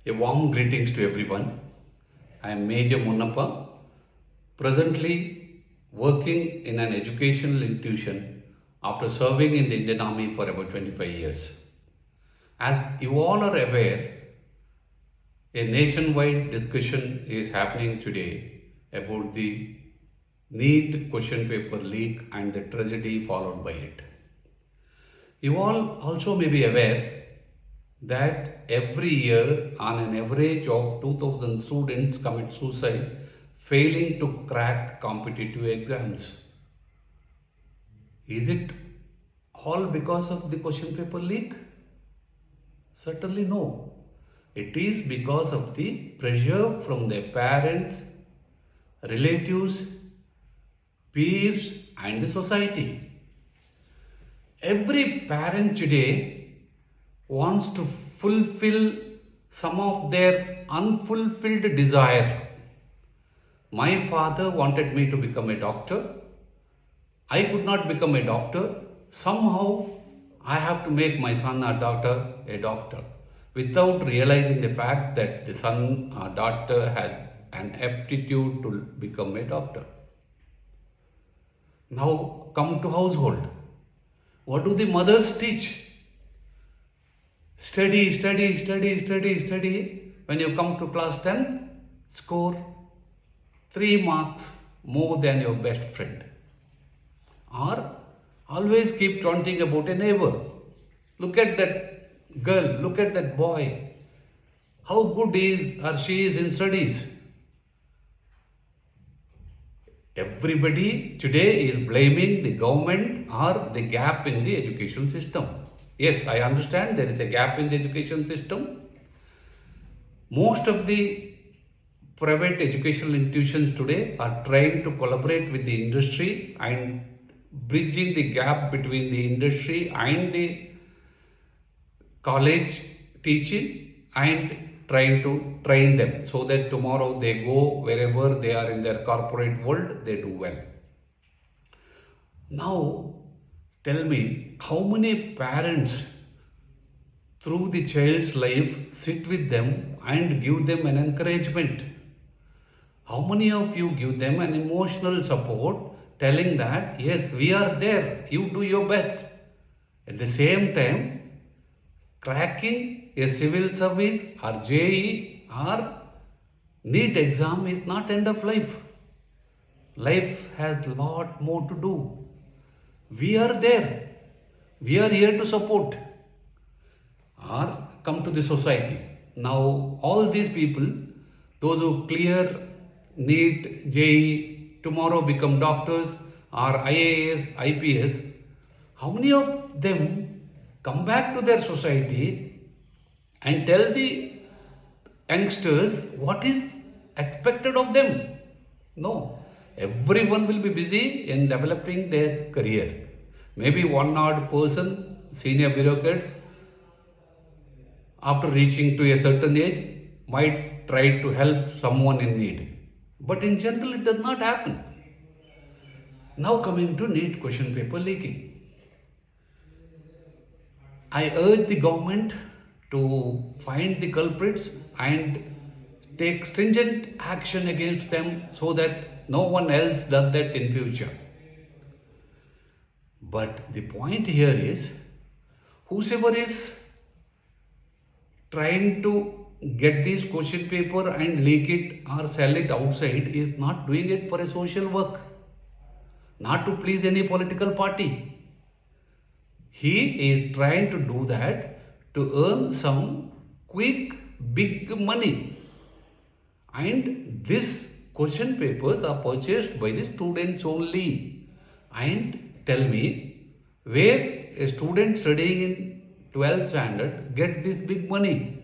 A warm greetings to everyone. I am Major Munnappa, presently working in an educational institution after serving in the Indian Army for about 25 years. As you all are aware, a nationwide discussion is happening today about the NEET question paper leak and the tragedy followed by it. You all also may be aware that every year on an average of 2000 students commit suicide failing to crack competitive exams. Is it all because of the question paper leak? Certainly no. It is because of the pressure from their parents, relatives, peers and the society. Every parent today wants to fulfill some of their unfulfilled desire. My father wanted me to become a doctor. I could not become a doctor. Somehow I have to make my son or daughter a doctor without realizing the fact that the son or daughter had an aptitude to become a doctor. Now come to household. What do the mothers teach? Study, study, study, study, study. When you come to class 10, score 3 marks more than your best friend. Or always keep taunting about a neighbor. Look at that girl, look at that boy. How good he is or she is in studies. Everybody today is blaming the government or the gap in the education system. Yes, I understand there is a gap in the education system. Most of the private educational institutions today are trying to collaborate with the industry and bridging the gap between the industry and the college teaching and trying to train them so that tomorrow they go wherever they are in their corporate world, they do well. Now, tell me, how many parents through the child's life sit with them and give them an encouragement? How many of you give them an emotional support telling that, yes, we are there, you do your best. At the same time, cracking a civil service or JE or NEET exam is not end of life. Life has lot more to do. We are there. We are here to support. Or come to the society. Now all these people, those who clear NEET, JE, tomorrow become doctors or IAS, IPS, how many of them come back to their society and tell the youngsters what is expected of them? No. Everyone will be busy in developing their career. Maybe one odd person, senior bureaucrats, after reaching to a certain age, might try to help someone in need. But in general, it does not happen. Now coming to NEET question paper leaking. I urge the government to find the culprits and take stringent action against them so that no one else does that in future. But the point here is, whosoever is trying to get this question paper and leak it or sell it outside is not doing it for a social work, not to please any political party. He is trying to do that to earn some quick, big money. And these question papers are purchased by the students only. And tell me, where a student studying in 12th standard get this big money?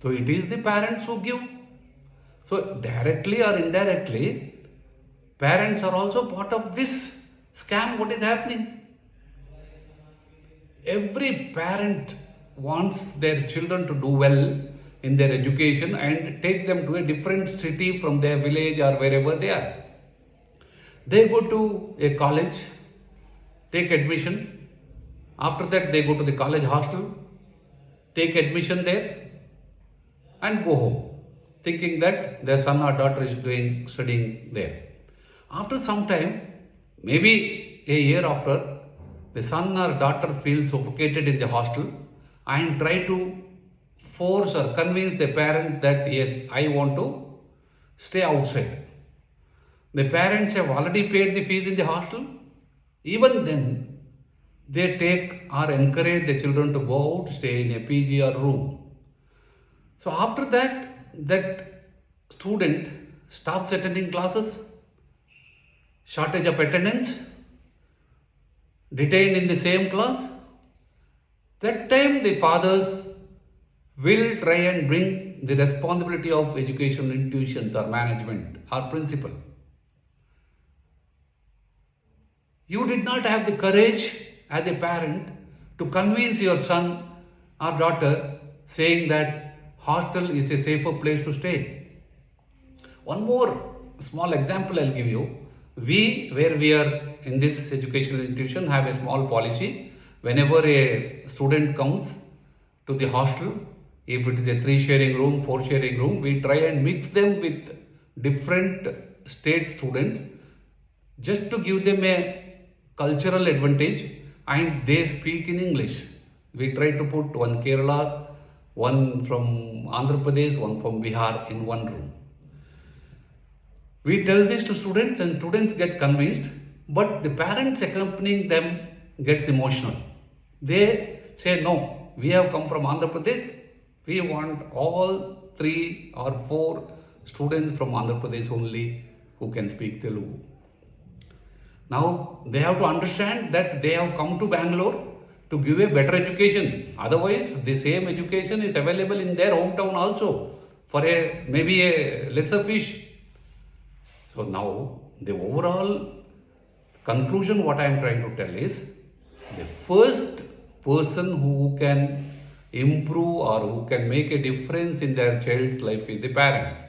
So it is the parents who give. So directly or indirectly, parents are also part of this scam what is happening. Every parent wants their children to do well in their education and take them to a different city from their village or wherever they are. They go to a college, take admission. After that, they go to the college hostel, take admission there. and go home, thinking that their son or daughter is studying there. After some time, maybe a year after, the son or daughter feels suffocated in the hostel and try to force or convince the parents that yes, I want to stay outside. The parents have already paid the fees in the hostel. Even then, they take or encourage the children to go out, stay in a PG or room. So after that, that student stops attending classes, shortage of attendance, detained in the same class. That time the fathers will try and bring the responsibility of educational institutions or management or principal. You did not have the courage as a parent to convince your son or daughter saying that hostel is a safer place to stay. One more small example I'll give you. Where we are in this educational institution, have a small policy. Whenever a student comes to the hostel, if it is a 3 sharing room, 4 sharing room, we try and mix them with different state students just to give them a cultural advantage, and they speak in English. We try to put one Kerala, one from Andhra Pradesh, one from Bihar in one room. We tell this to students and students get convinced, but the parents accompanying them gets emotional. They say, no, we have come from Andhra Pradesh. We want all 3 or 4 students from Andhra Pradesh only who can speak Telugu. Now they have to understand that they have come to Bangalore to give a better education. Otherwise, the same education is available in their hometown also for maybe a lesser fish. So now the overall conclusion what I am trying to tell is, the first person who can improve or who can make a difference in their child's life is the parents.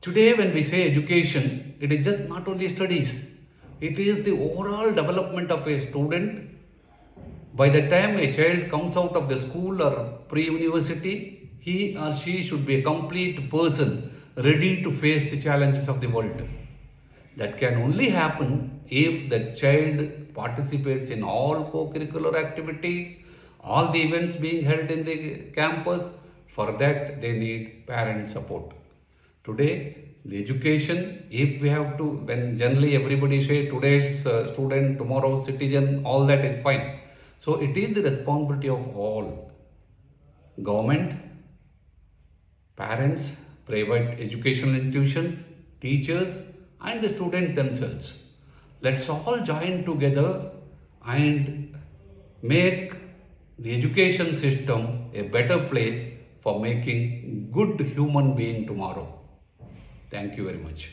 Today when we say education, it is just not only studies, it is the overall development of a student. By the time a child comes out of the school or pre-university, he or she should be a complete person ready to face the challenges of the world. That can only happen if the child participates in all co-curricular activities, all the events being held in the campus. For that, they need parent support. Today, the education, if we have to, when generally everybody say today's student, tomorrow's citizen, all that is fine. So it is the responsibility of all, government, parents, private educational institutions, teachers, and the students themselves. Let's all join together and make the education system a better place for making good human being tomorrow. Thank you very much.